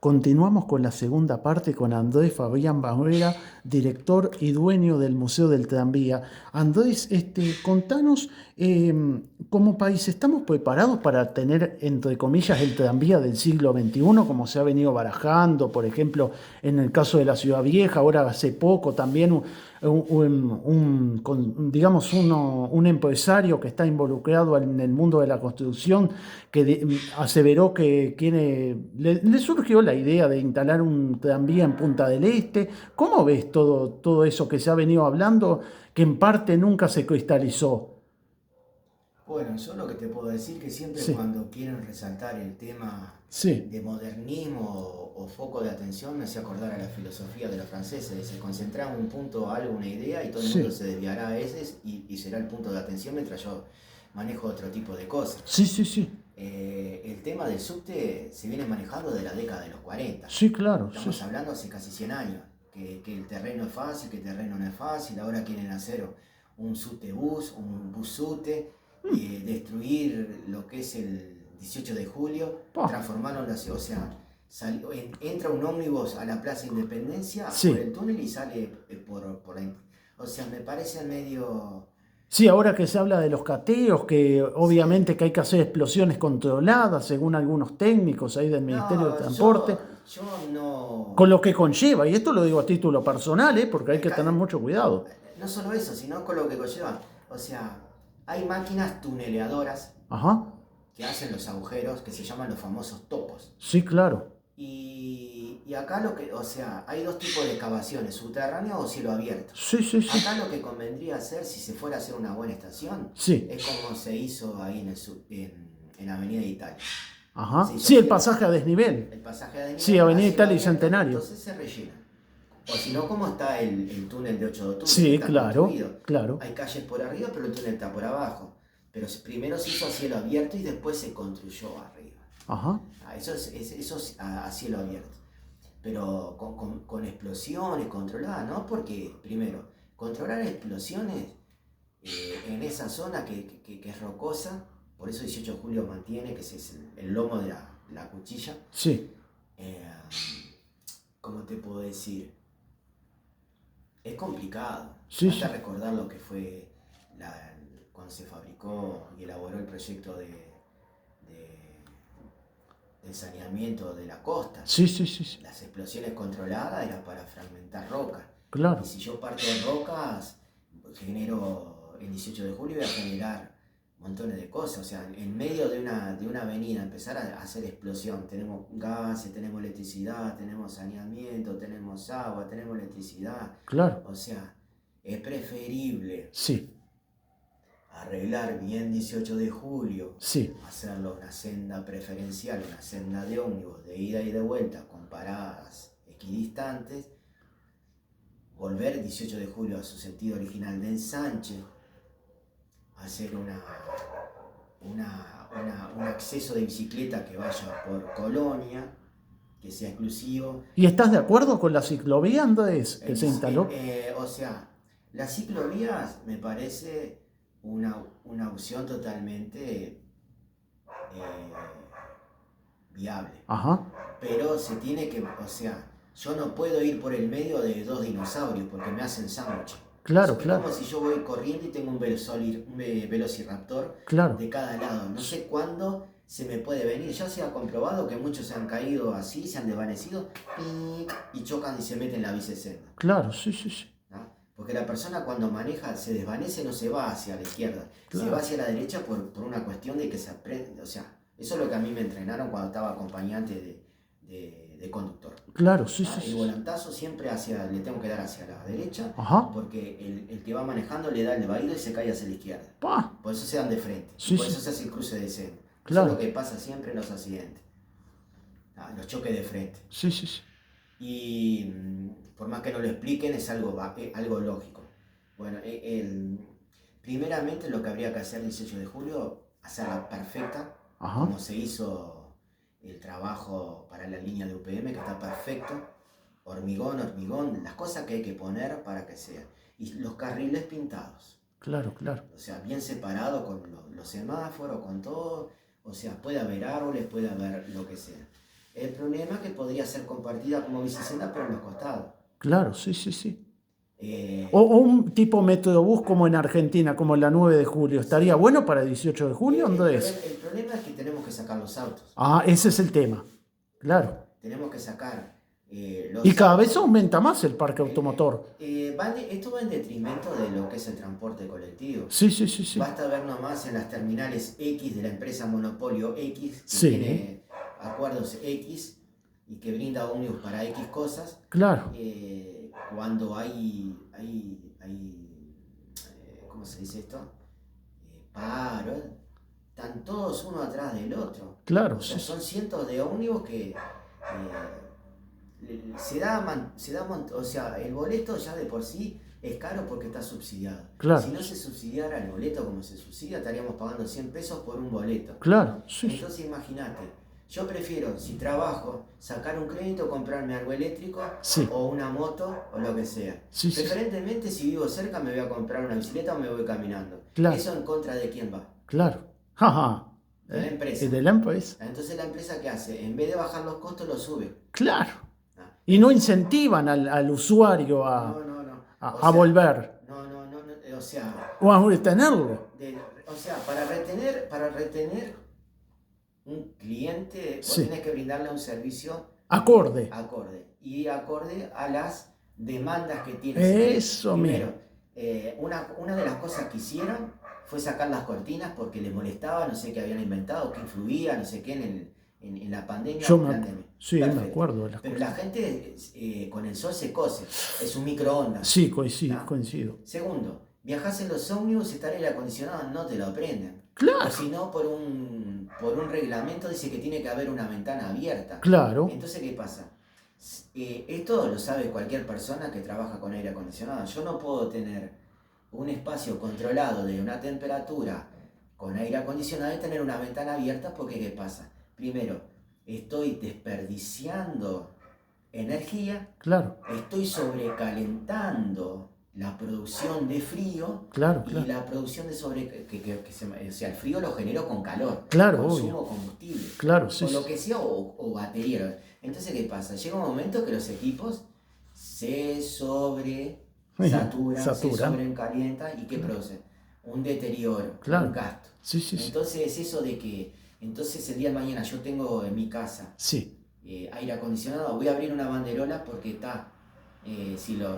Continuamos con la segunda parte con Andrés Fabián Barrera, director y dueño del Museo del Tranvía. Andrés, contanos, como país, ¿estamos preparados para tener, entre comillas, el tranvía del siglo XXI, como se ha venido barajando, por ejemplo, en el caso de la Ciudad Vieja, ahora hace poco también digamos, un empresario que está involucrado en el mundo de la construcción, que aseveró que le surgió la idea de instalar un tranvía en Punta del Este? ¿Cómo ves todo eso que se ha venido hablando, que en parte nunca se cristalizó? Bueno, yo lo que te puedo decir que siempre Sí, cuando quieren resaltar el tema sí, de modernismo o foco de atención me hace acordar a la filosofía de los franceses. Se concentra en un punto, algo, una idea y todo el mundo sí, se desviará a ese y será el punto de atención mientras yo manejo otro tipo de cosas. sí, sí, sí, El tema del subte se viene manejando de la década de los 40. sí, claro, sí, Estamos hablando hace casi 100 años. Que el terreno es fácil, que el terreno no es fácil. Ahora quieren hacer un subte bus, un bus subte, destruir lo que es el 18 de julio, pa, transformarlo en la ciudad. O sea, entra un ómnibus a la Plaza Independencia por sí. el túnel y sale por la... O sea, me parece medio... Sí, ahora que se habla de los cateos, que Sí, obviamente que hay que hacer explosiones controladas, según algunos técnicos ahí del Ministerio del no, Transporte, yo no... con lo que conlleva, y esto lo digo a título personal, porque hay El que ca- tener mucho cuidado. no solo eso, sino con lo que conlleva. O sea, hay máquinas tuneleadoras Ajá, que hacen los agujeros que se llaman los famosos topos. sí, claro. Y acá lo que, o sea, hay dos tipos de excavaciones, subterráneo o cielo abierto. Sí, sí, sí, Acá lo que convendría hacer, si se fuera a hacer una buena estación, sí, es como se hizo ahí en Avenida Italia. Se ajá. hizo Sí, el cielo, pasaje a desnivel. el pasaje de Sí, nivel a Avenida cielo Italia y abierto, Centenario. entonces se rellena. O si no, como está el túnel de 8 de octubre, que Sí, está claro, construido. claro. Hay calles por arriba, pero el túnel está por abajo. Pero primero se hizo a cielo abierto y después se construyó arriba. Ajá. Eso es a cielo abierto. Pero con explosiones controladas, ¿no? Porque, primero, controlar explosiones en esa zona que es rocosa, por eso 18 de julio mantiene, que ese es el lomo de la cuchilla. Sí, Eh, ¿Cómo te puedo decir? Es complicado. sí, Basta sí. recordar lo que fue cuando se fabricó y elaboró el proyecto de- del saneamiento de la costa. Sí, sí, sí, sí. Las explosiones controladas eran para fragmentar roca. Y Claro. si yo parto de rocas, genero el 18 de julio voy a generar montones de cosas. O sea, en medio de una avenida empezar a hacer explosión. Tenemos gases, tenemos electricidad, tenemos saneamiento, tenemos agua, tenemos electricidad. Claro. O sea, es preferible Sí, arreglar bien 18 de julio, sí. hacerlo una senda preferencial, una senda de ómnibus de ida y de vuelta con paradas equidistantes, volver 18 de julio a su sentido original de ensanche, hacer un acceso de bicicleta que vaya por Colonia, que sea exclusivo. ¿Y estás de acuerdo con la ciclovía, Andrés, que se instaló? O sea, las ciclovías me parece una opción totalmente viable. Ajá. Pero se tiene que, o sea, yo no puedo ir por el medio de dos dinosaurios porque me hacen sándwich. Claro, Es como claro, si yo voy corriendo y tengo un velociraptor de claro. cada lado. No sé cuándo se me puede venir. Ya se ha comprobado que muchos se han caído así, se han desvanecido y chocan y se meten en la bicicenda. Claro, sí, sí, sí. ¿No? Porque la persona cuando maneja se desvanece, no se va hacia la izquierda, se va Claro. hacia la derecha por una cuestión de que se aprende. O sea, eso es lo que a mí me entrenaron cuando estaba acompañante de conductor. Claro, sí, ¿Ah? sí, El sí, sí. volantazo siempre le tengo que dar hacia la derecha Ajá. porque el que va manejando le da el vaído y se cae hacia la izquierda. Pa. Por eso se dan de frente y Sí, por eso sí. se hace el cruce de escena. Eso es lo Claro. que pasa siempre en los accidentes, los choques de frente. Sí, sí, sí. Y por más que no lo expliquen, es algo lógico. Bueno, primeramente lo que habría que hacer el 18 de julio, hacerla perfecta, Ajá. como se hizo el trabajo para la línea de UPM, que está perfecto. Hormigón, hormigón, las cosas que hay que poner para que sea. Y los carriles pintados. Claro, claro. O sea, bien separado con los semáforos, con todo. O sea, puede haber árboles, puede haber lo que sea. El problema es que podría ser compartida como bicicenda, pero en los costados. Claro, sí, sí, sí. Eh, O un tipo método bus como en Argentina, como la 9 de julio. ¿Estaría sí, bueno para el 18 de julio, Andrés? el problema es que tenemos que sacar los autos. Ah, ese es el tema. Claro. Tenemos que sacar Y los cada vez autos. aumenta más el parque automotor. Esto va en detrimento de lo que es el transporte colectivo. Sí, sí, sí, sí. Basta ver nomás en las terminales X de la empresa Monopolio X, que Sí, tiene acuerdos X y que brinda ómnibus para X cosas. claro, Cuando ¿cómo se dice esto? Paro, están todos uno atrás del otro. claro, O sea, sí, sí. son cientos de ómnibus que o sea, el boleto ya de por sí es caro porque está subsidiado. Claro, Si no se subsidiara el boleto como se subsidia, estaríamos pagando 100 pesos por un boleto. claro, sí, sí. Entonces imagínate, yo prefiero, si trabajo, sacar un crédito, comprarme algo eléctrico Sí, o una moto o lo que sea. sí, sí, Preferentemente, si vivo cerca, me voy a comprar una bicicleta o me voy caminando. claro, ¿Eso en contra de quién va? claro. Jaja. De la ¿Y empresa. de la empresa? Entonces la empresa, ¿qué hace? En vez de bajar los costos, los sube. Claro. Ah, Y no incentivan al usuario no. O a sea, volver no, o sea, o a retenerlo. o sea, para retener un cliente, vos Sí, tenés que brindarle un servicio acorde. acorde a las demandas que tiene ese cliente. Eso Primero, mismo. una de las cosas que hicieron fue sacar las cortinas porque les molestaba, no sé qué habían inventado, que influía, no sé qué en la pandemia Yo o me, pandemia. sí, me Perfecto. acuerdo de las Pero cosas. la gente con el sol se cose, es un microondas. Sí, coincido, ¿Tá? coincido. Segundo, viajás en los ómnibus y está el aire acondicionado, no te lo prenden. O Claro, si no, por un reglamento dice que tiene que haber una ventana abierta. claro, Entonces, ¿qué pasa? Esto lo sabe cualquier persona que trabaja con aire acondicionado. Yo no puedo tener un espacio controlado de una temperatura con aire acondicionado y tener una ventana abierta porque ¿qué pasa? Primero, estoy desperdiciando energía, claro, estoy sobrecalentando la producción de frío claro, y claro. la producción de o sea, el frío lo genero con calor, Claro, consumo obvio. combustible, Claro, sí, con lo sí. que sea o batería. Entonces, ¿qué pasa? Llega un momento que los equipos se sobresaturan, se Saturan. sobrecalientan y ¿qué Claro, producen? Un deterioro, un claro. gasto. Sí, sí, sí. Entonces, eso de que, entonces el día de mañana yo tengo en mi casa Sí, aire acondicionado, voy a abrir una banderola porque está, si lo,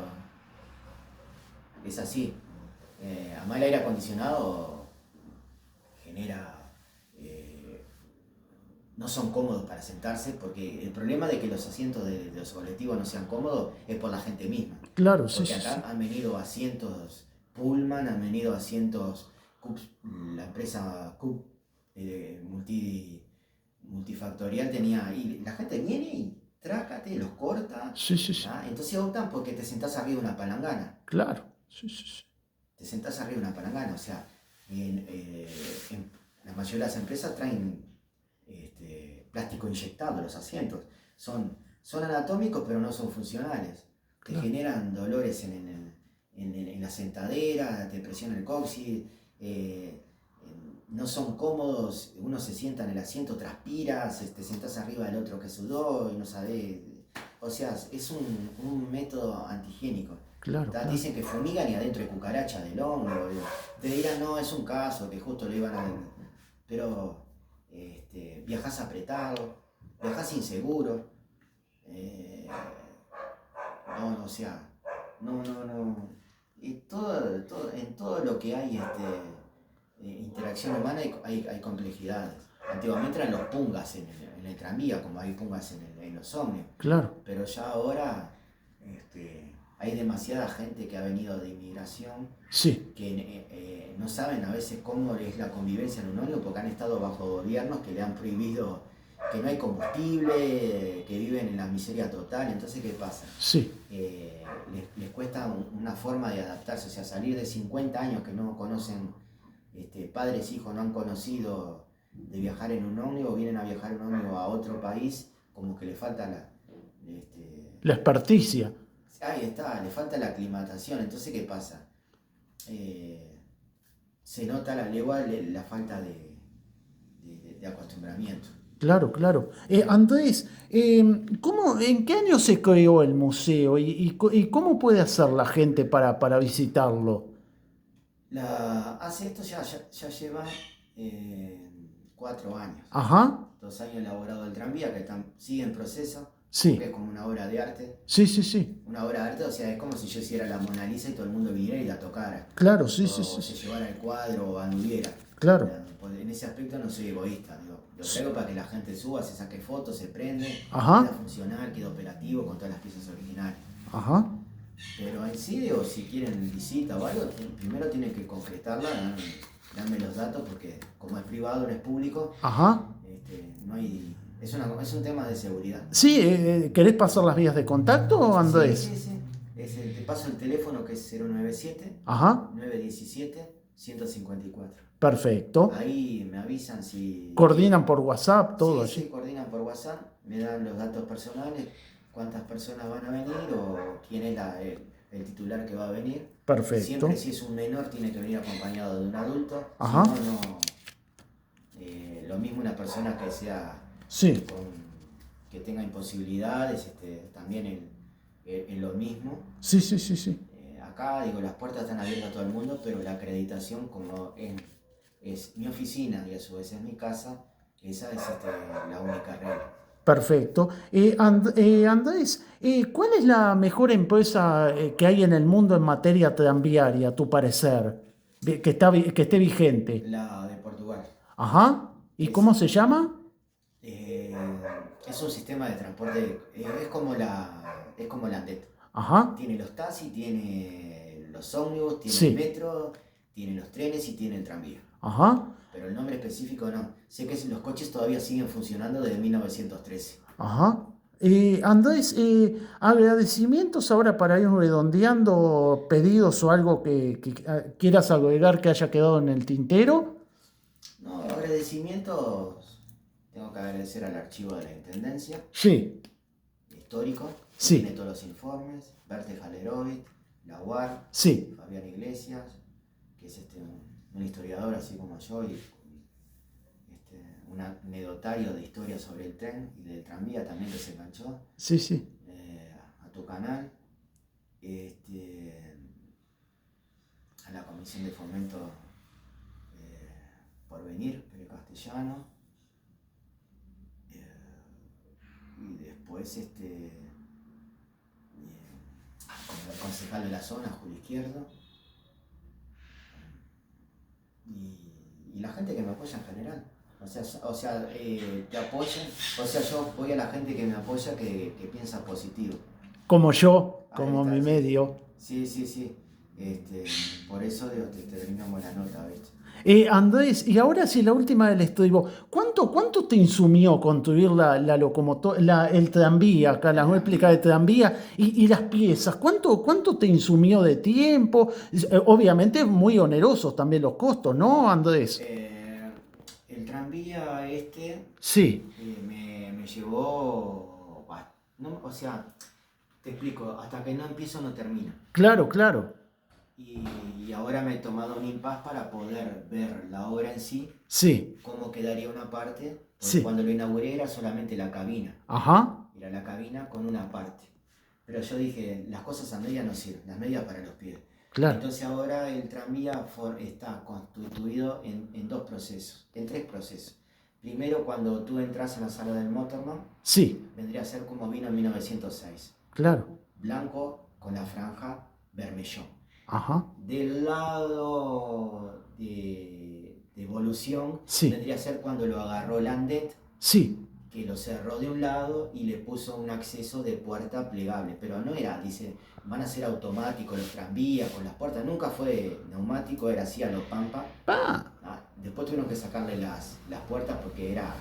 es así. Además el aire acondicionado genera, no son cómodos para sentarse porque el problema de que los asientos de los colectivos no sean cómodos es por la gente misma. claro, sí, Porque sí, acá sí. han venido asientos Pullman, han venido asientos la empresa Coop multifactorial tenía ahí, la gente viene y trácate, los corta, Sí, sí, sí. entonces optan porque te sentás arriba de una palangana, Claro. Sí, sí, sí. te sentás arriba de una palangana, o sea, en la mayoría de las empresas traen plástico inyectado los asientos, son anatómicos pero no son funcionales, te Claro. generan dolores en la sentadera, te presiona el coxis, no son cómodos, uno se sienta en el asiento, transpiras, te sentás arriba del otro que sudó y no sabés, o sea, es un método antihigiénico. Claro, claro. Dicen que fumigan y adentro hay cucaracha del hongo, te dirán, no, es un caso, que justo le iban a... Pero viajás apretado, viajás inseguro, o sea, no. Y en todo lo que hay interacción humana hay complejidades. Antiguamente eran los pungas en el tranvía, como hay pungas en los ómnibus. Claro. Pero ya ahora hay demasiada gente que ha venido de inmigración Sí, que no saben a veces cómo es la convivencia en un ómnibus porque han estado bajo gobiernos que le han prohibido, que no hay combustible, que viven en la miseria total. Entonces, ¿qué pasa? sí, Les cuesta una forma de adaptarse, o sea, salir de 50 años que no conocen, padres, hijos no han conocido de viajar en un ómnibus, vienen a viajar en un ómnibus a otro país, como que le falta la experticia. ahí está, le falta la aclimatación. Entonces, ¿qué pasa? Se nota la falta de acostumbramiento. Claro, claro. Andrés, en qué año se creó el museo y cómo puede hacer la gente para visitarlo? Hace esto ya lleva 4 años. Ajá, 2 años elaborado el tranvía, que sigue en proceso, porque es sí, como una obra de arte. sí, sí, sí. Una obra de arte, o sea, es como si yo hiciera la Mona Lisa y todo el mundo viniera y la tocara, Claro, sí, sí, o sí, se sí. llevara el cuadro o anduviera. Claro. En ese aspecto no soy egoísta, digo, lo traigo para que la gente suba, se saque fotos, se prende, queda Ajá, funcional, queda operativo con todas las piezas originales. ajá, Pero en sí, digo, si quieren visita o algo, primero tienen que concretarla, darme los datos, porque como es privado, no es público, ajá. no hay, es un tema de seguridad. Sí, ¿querés pasar las vías de contacto, Sí, Andrés? sí, sí. Te paso el teléfono que es 097 Ajá, 917 154. perfecto. Ahí me avisan si Coordinan por WhatsApp, todo sí, sí, allí. coordinan por WhatsApp, me dan los datos personales, cuántas personas van a venir o quién es el titular que va a venir. Siempre Perfecto. si es un menor tiene que venir acompañado de un adulto, si no, Ajá, no. Lo mismo una persona que sea sí, que tenga imposibilidades, también en lo mismo. sí, sí, sí, sí. Acá, digo, las puertas están abiertas a todo el mundo, pero la acreditación, como es mi oficina y a su vez es mi casa, esa es la única regla. Perfecto. Andrés, ¿cuál es la mejor empresa que hay en el mundo en materia tranviaria, a tu parecer, que esté vigente? La de Portugal Ajá. ¿Y es, cómo se llama? eh, es un sistema de transporte, es como la ANDET. Ajá. Tiene los taxis, tiene los ómnibus, tiene el Sí. metro, tiene los trenes y tiene el tranvía. Ajá. Pero el nombre específico no. Sé que los coches todavía siguen funcionando desde 1913. Ajá. Andrés, agradecimientos ahora para ir redondeando pedidos o algo que quieras agregar que haya quedado en el tintero. No, agradecimientos. Tengo que agradecer al archivo de la Intendencia, Sí, histórico, que tiene sí, todos los informes. Berthe Falerovich, la UAR, sí, Fabián Iglesias, que es un historiador así como yo y un anecdotario de historia sobre el tren y del tranvía también que se enganchó sí, sí. a tu canal. A la Comisión de Fomento por venir, Pere Castellano, y después con el concejal de la zona, Julio Izquierdo, y la gente que me apoya en general. Te apoyan, yo voy a la gente que me apoya que piensa positivo. Como yo, Ahí como está, mi sí. medio. Sí, sí, sí. Por eso digo, te terminamos la nota, ¿viste? Andrés, y ahora sí, la última del estribo. ¿Cuánto te insumió construir la locomotora, el tranvía, acá la El réplica tranvía. de tranvía y las piezas? ¿Cuánto te insumió de tiempo? Obviamente muy onerosos también los costos, ¿no, Andrés? Eh, el tranvía Sí, me llevó, no, o sea, te explico, hasta que no empiezo no termino. claro, claro. Y ahora me he tomado un impas para poder ver la obra en sí, Sí, cómo quedaría una parte, porque sí. cuando lo inauguré era solamente la cabina, Ajá, era la cabina con una parte. Pero yo dije, las cosas a medias no sirven, las medias para los pies. claro. Entonces ahora el tranvía está constituido en dos procesos, en tres procesos. Primero, cuando tú entras en la sala del Motorman, Sí, vendría a ser como vino en 1906, claro. blanco con la franja vermellón. Ajá, Del lado de evolución, sí, vendría a ser cuando lo agarró Landet, sí, que lo cerró de un lado y le puso un acceso de puerta plegable, pero no era, dice, van a ser automáticos los tranvías con las puertas, nunca fue neumático, era así a lo pampa. pa, Después tuvieron que sacarle las puertas porque era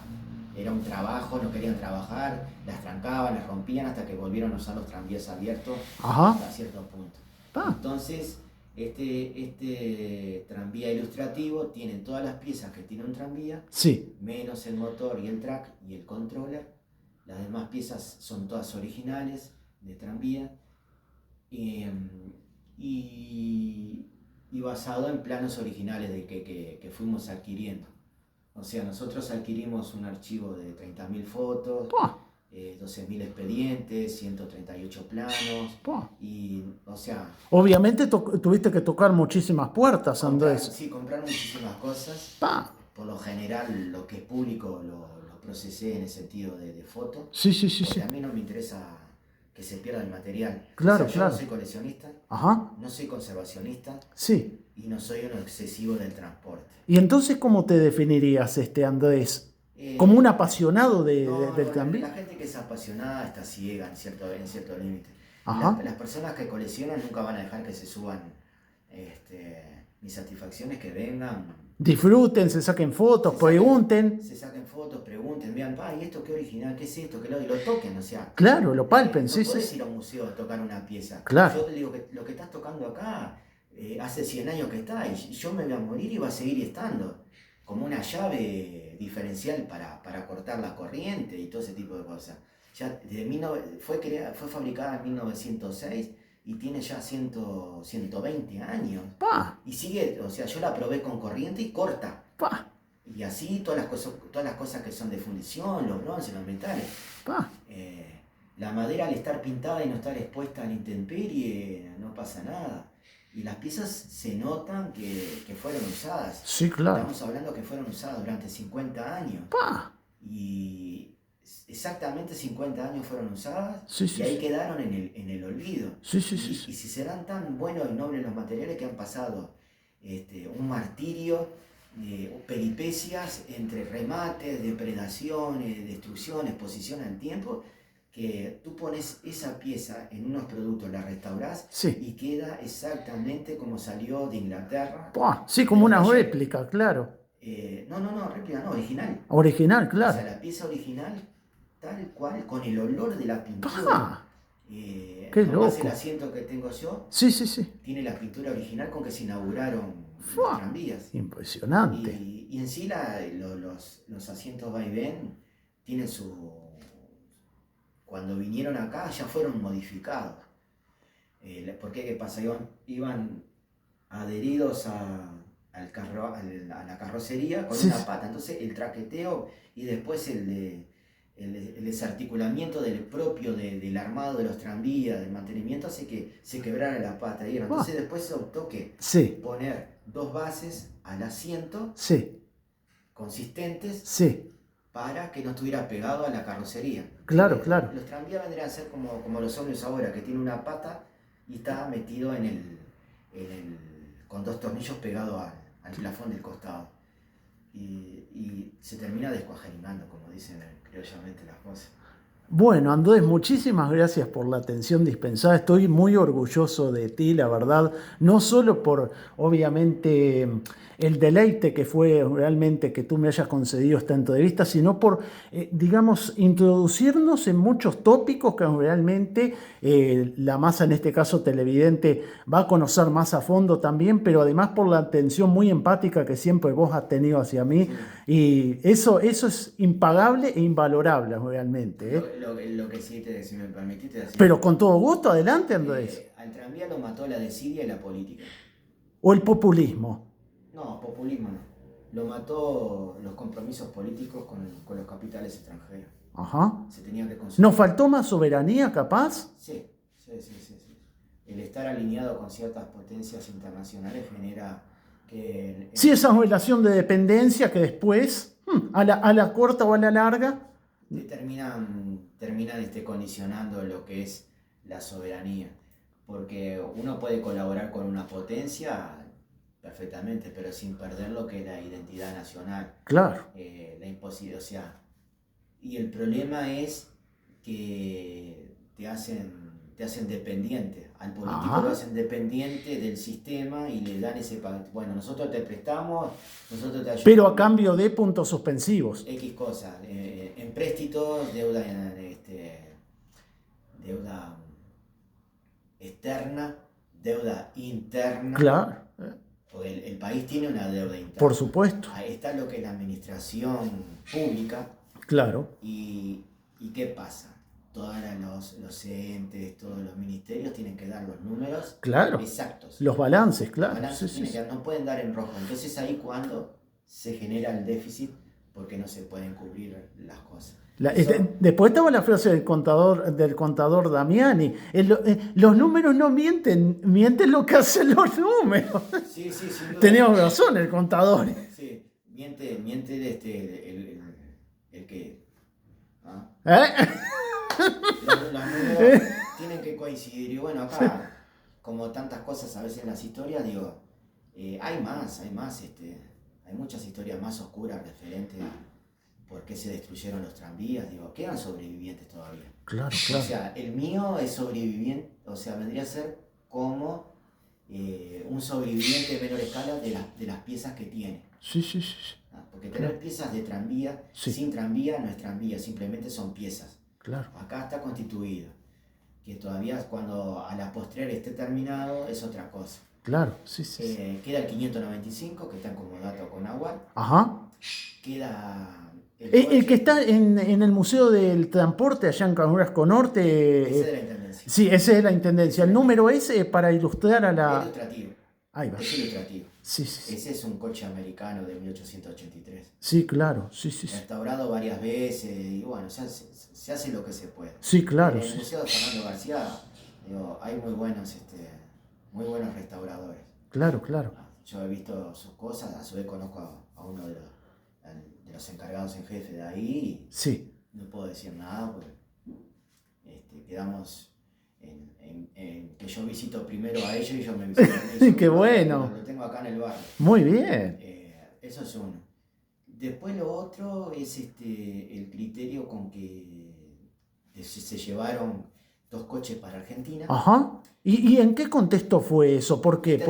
un trabajo, no querían trabajar, las trancaban, las rompían hasta que volvieron a usar los tranvías abiertos ajá, hasta cierto punto. pa, Entonces, este tranvía ilustrativo tiene todas las piezas que tiene un tranvía, sí, menos el motor y el track y el controller. Las demás piezas son todas originales de tranvía y, y basado en planos originales que fuimos adquiriendo. O sea, nosotros adquirimos un archivo de 30.000 fotos, Pa, 12.000 expedientes, 138 planos, pa. y, o sea, Obviamente tuviste que tocar muchísimas puertas, Andrés. sí, comprar muchísimas cosas. Pa. Por lo general, lo que es público lo procesé en el sentido de foto, Sí, sí, sí, porque sí. a mí no me interesa que se pierda el material. Claro, O sea, yo no claro. soy coleccionista, Ajá. no soy conservacionista Sí. y no soy un excesivo del transporte. Y entonces, ¿cómo te definirías, Andrés? ¿Como un Eh, apasionado no, del no, tranvía? la gente que es apasionada está ciega en cierto límite. Y Ajá. las personas que coleccionan nunca van a dejar que se suban mis satisfacciones, que vengan, Disfruten, se saquen fotos, se saquen, pregunten. se saquen fotos, pregunten, vean, ¿y esto qué original? ¿Qué es esto? Y lo toquen, o sea, Claro, lo palpen, no sí, sí, podés sí. ir a un museo a tocar una pieza. Yo Claro. te digo que lo que estás tocando acá hace 100 años que está y yo me voy a morir y va a seguir estando. Como una llave diferencial para cortar la corriente y todo ese tipo de cosas. Ya fue fabricada en 1906 y tiene ya 120 años. Pa, Y sigue, o sea, yo la probé con corriente y corta. pa, Y así todas las cosas que son de fundición, los bronces, los metales. pa. La madera al estar pintada y no estar expuesta a la intemperie, no pasa nada. Y las piezas se notan que fueron usadas. Sí, claro. Estamos hablando que fueron usadas durante 50 años. Pa. Y exactamente 50 años fueron usadas Sí, y sí, ahí sí. quedaron en el olvido. Sí, sí, sí, sí. Y si serán tan buenos y nobles los materiales que han pasado un martirio, peripecias entre remates, depredaciones, destrucción, exposición al tiempo, que tú pones esa pieza en unos productos, la restaurás Sí. y queda exactamente como salió de Inglaterra. Pa. Sí, De como los una talleres. réplica, claro. No, réplica, no, original. Original, O sea, claro. la pieza original, tal cual, con el olor de la pintura. Pa. Qué Nomás el loco. asiento que tengo yo Sí, sí, sí. tiene la pintura original con que se inauguraron los Fua. tranvías. Impresionante. Y en sí los asientos vaivén tienen su... Cuando vinieron acá ya fueron modificados. ¿Por qué? ¿Qué pasa? Iban adheridos a la carrocería con Sí, una sí. pata. Entonces el traqueteo y después el desarticulamiento del armado de los tranvías, del mantenimiento, hace que se quebrara la pata. ¿Vieron? Ah. Entonces después se optó que Sí, poner dos bases al asiento sí, consistentes sí. para que no estuviera pegado a la carrocería. Claro, claro. Los tranvías vendrían a ser como los ómnibus ahora, que tiene una pata y está metido con dos tornillos pegados al plafón del costado. Y se termina descuajeringando, como dicen criollamente las cosas. Bueno, Andrés, muchísimas gracias por la atención dispensada. Estoy muy orgulloso de ti, la verdad, no solo por, obviamente, el deleite que fue realmente que tú me hayas concedido esta entrevista, sino por, digamos, introducirnos en muchos tópicos que realmente la masa, en este caso televidente, va a conocer más a fondo también, pero además por la atención muy empática que siempre vos has tenido hacia mí. Sí. Y eso es impagable e invalorable realmente, ¿eh? Lo que sí, si me permitiste decir, Pero con todo gusto, adelante, Andrés. al tranvía lo mató la desidia y la política. O el populismo. No, populismo no. Lo mató los compromisos políticos con los capitales extranjeros. Ajá. Se tenía que consumir. ¿Nos faltó más soberanía, capaz? Sí. El estar alineado con ciertas potencias internacionales genera que... Sí, esa relación de dependencia que después, a la corta o a la larga. terminan condicionando lo que es la soberanía. Porque uno puede colaborar con una potencia perfectamente, pero sin perder lo que es la identidad nacional. Claro. La imposibilidad, o sea, y el problema es que te hacen dependiente. Al político Ajá. lo hacen dependiente del sistema y le dan bueno, nosotros te prestamos, nosotros te ayudamos. Pero a cambio de puntos suspensivos. X cosas, empréstitos, deuda externa, deuda interna. Claro. Porque el país tiene una deuda interna. Por supuesto. Ahí está lo que es la administración pública. Claro. ¿Y qué pasa? Todos los entes, todos los ministerios tienen que dar los números Claro. exactos. Los balances, claro. Los balances Sí, sí. no pueden dar en rojo. Entonces ahí cuando se genera el déficit porque no se pueden cubrir las cosas. Después estaba la frase del contador Damiani. Los números no mienten, mienten lo que hacen los números. Sí, sí, sin duda. Teníamos razón el contador. Sí, miente el que... ¿ah? Los números tienen que coincidir. Y bueno, acá, como tantas cosas a veces en las historias, digo, hay muchas historias más oscuras referentes a por qué se destruyeron los tranvías. Digo, quedan sobrevivientes todavía. Claro, O sea, el mío es sobreviviente, o sea, vendría a ser como un sobreviviente de menor escala de las piezas que tiene. Sí, sí, sí. Porque tener piezas de tranvía, sin tranvía no es tranvía, simplemente son piezas. Claro. Acá está constituido. Que todavía cuando a la postre esté terminado es otra cosa. Claro, sí, sí. Queda el 595, que está en comodato con agua. Ajá. Queda... El que está en el Museo del Transporte allá en Carrasco Norte. Ese es de la Intendencia. Sí, ese es la Intendencia. El número ese para ilustrar a la... Ilustrativo. Ahí va. Es ilustrativo. Sí, sí. Ese es un coche americano de 1883. Sí, claro. Sí, sí, sí. Restaurado varias veces y bueno, se hace lo que se puede. Sí, claro. En el Museo de Fernando García hay muy buenos restauradores. Claro, claro. Yo he visto sus cosas, a su vez conozco a uno de los encargados en jefe de ahí. Sí. No puedo decir nada porque quedamos en que yo visito primero a ellos y ellos me visitan a ellos. ¡Qué bueno! Lo tengo acá en el barrio. Muy bien. Eso es uno. Después lo otro es el criterio con que se llevaron 2 coches para Argentina. Ajá. ¿Y en qué contexto fue eso? ¿Por qué?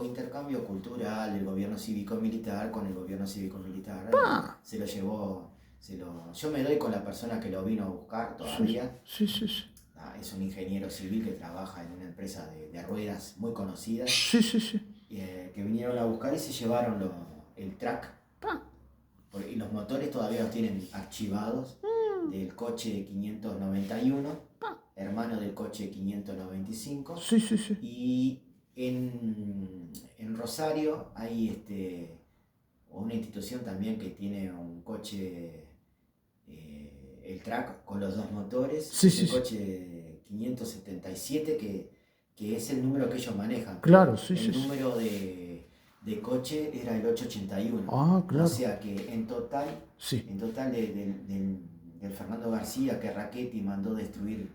Intercambio cultural del gobierno cívico-militar con el gobierno cívico-militar. Se lo llevó, yo me doy con la persona que lo vino a buscar todavía. Sí, sí, sí. Es un ingeniero civil que trabaja en una empresa de ruedas muy conocida. Sí, sí, sí. Que vinieron a buscar y se llevaron el track. Y los motores todavía los tienen archivados del coche 591, hermano del coche 595. Sí, sí, sí. Y en Rosario hay una institución también que tiene un coche, el track con los 2 motores. Sí, el sí, coche 577 que es el número que ellos manejan. Claro, sí, el sí. El número de coche era el 881. Ah, claro. O sea que en total del Fernando García que Rachetti mandó destruir.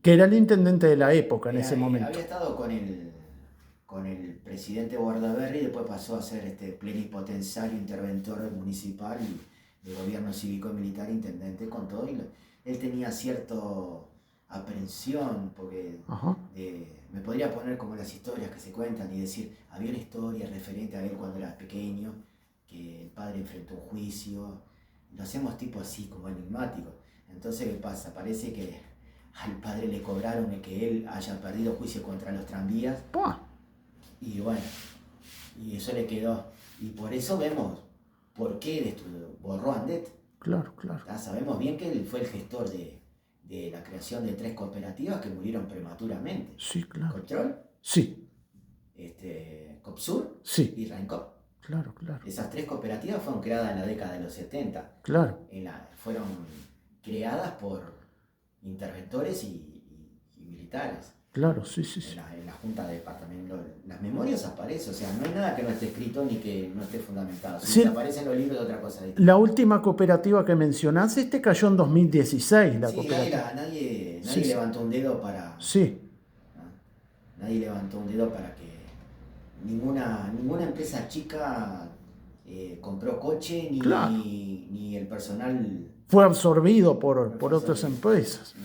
Que era el intendente de la época en ese momento. Había estado con el presidente Bordaberry y después pasó a ser plenipotenciario interventor municipal y de gobierno cívico-militar, intendente con todo. Y él tenía cierta aprensión porque me podría poner como las historias que se cuentan y decir, había una historia referente a él cuando era pequeño, que el padre enfrentó un juicio. Lo hacemos tipo así, como enigmático. Entonces, ¿qué pasa? Parece que al padre le cobraron que él haya perdido juicio contra los tranvías. Y bueno, y eso le quedó. Y por eso vemos por qué borró Andet. Claro, claro. Sabemos bien que él fue el gestor de la creación de 3 cooperativas que murieron prematuramente. Sí, claro. Control. Sí. Copsur. Sí. Y Rancop. Claro, claro. Esas 3 cooperativas fueron creadas en la década de los 70. Claro. Fueron creadas por interventores y militares. Claro, sí, sí, sí. En la Junta de Departamento. Las memorias aparecen, o sea, no hay nada que no esté escrito ni que no esté fundamentado. Si aparecen los libros de otra cosa. La última cooperativa que mencionás, cayó en 2016, la cooperativa. Nadie levantó un dedo para... Sí. Nadie levantó un dedo para que ninguna empresa chica compró coche ni el personal... Fue absorbido por otras empresas.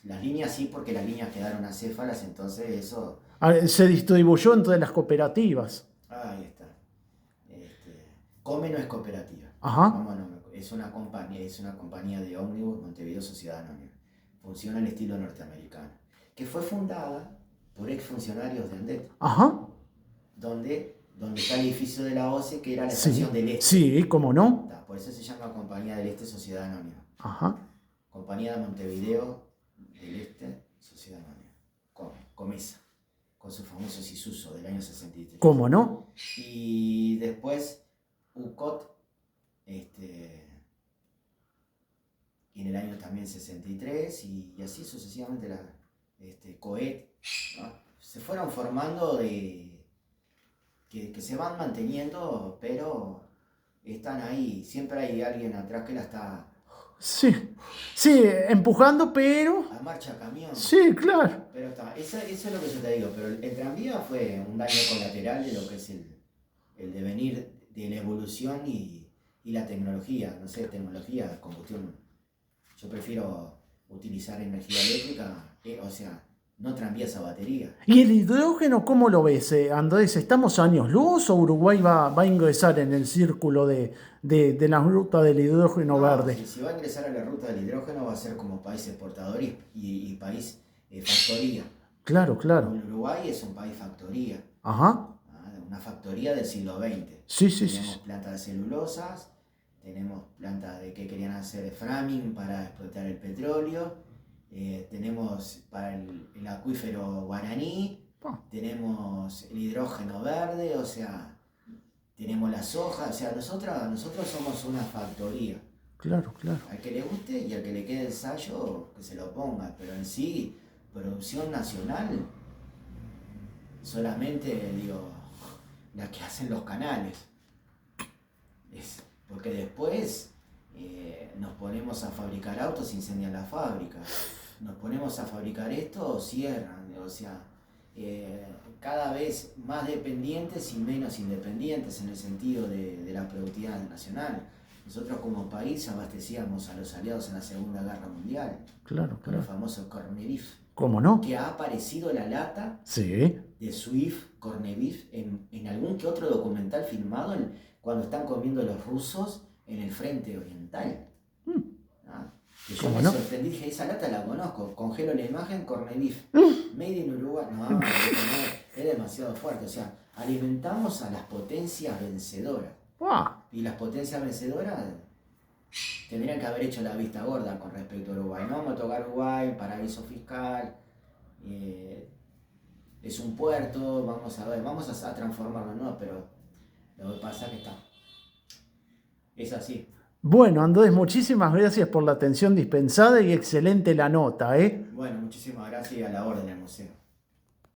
Las líneas sí, porque las líneas quedaron acéfalas, entonces eso... Se distribuyó entre las cooperativas. Ahí está. Come no es cooperativa. Ajá. Es una compañía de ómnibus, Montevideo Sociedad Anónima. Funciona al estilo norteamericano. Que fue fundada por exfuncionarios de Andet. Ajá. Donde está el edificio de la OCE, que era la estación del Este. Sí, cómo no. Por eso se llama Compañía del Este Sociedad Anónima. Ajá. Compañía de Montevideo del Este Sociedad Anónima. Comesa. Con su famoso Isuzu del año 63. ¿Cómo no? Y después UCOT y en el año también 63, y así sucesivamente COET, ¿no? Se fueron formando que se van manteniendo, pero están ahí, siempre hay alguien atrás que la está Sí, sí, empujando, pero... a marcha camión. Sí, claro. Pero está, eso es lo que yo te digo, pero el tranvía fue un daño colateral de lo que es el devenir de la evolución y la tecnología, no sé, tecnología, combustión. Yo prefiero utilizar energía eléctrica, o sea, no tranvías a batería. ¿Y el hidrógeno cómo lo ves, Andrés? ¿Estamos años luz o Uruguay va a ingresar en el círculo de la ruta del hidrógeno No, verde? si va a ingresar a la ruta del hidrógeno va a ser como país exportador y país factoría. Claro, claro. Uruguay es un país factoría, Ajá. una factoría del siglo XX. Sí, sí, Tenemos sí. plantas de celulosas, tenemos plantas de que querían hacer framing para explotar el petróleo, tenemos para el acuífero guaraní, Ah, tenemos el hidrógeno verde, o sea, tenemos la soja, o sea, nosotros somos una factoría. claro, claro. Al que le guste y al que le quede el sallo, que se lo ponga, pero en sí, producción nacional, solamente, digo, la que hacen los canales. Porque después nos ponemos a fabricar autos, incendian la fábrica. Nos ponemos a fabricar esto, cierran. O sea, cada vez más dependientes y menos independientes en el sentido de la productividad nacional. Nosotros como país abastecíamos a los aliados en la Segunda Guerra Mundial, Claro, con el claro. famoso corned beef, ¿Cómo no? que ha aparecido la lata Sí. de Swift, corned beef, en algún que otro documental filmado cuando están comiendo los rusos en el frente oriental. Mm, ¿Ah? Que yo ¿Cómo me no? sorprendí, dije, esa lata la conozco, congelo la imagen, corned beef, made in Uruguay. No, no, es demasiado fuerte. O sea, alimentamos a las potencias vencedoras. Ah, Y las potencias vencedoras tendrían que haber hecho la vista gorda con respecto a Uruguay. No vamos a tocar Uruguay, paraíso fiscal, es un puerto, vamos a ver, vamos a transformarlo, ¿no? Pero lo que pasa es que es así. bueno, Andrés, muchísimas gracias por la atención dispensada y excelente la nota, ¿eh? Bueno, muchísimas gracias y a la orden del museo.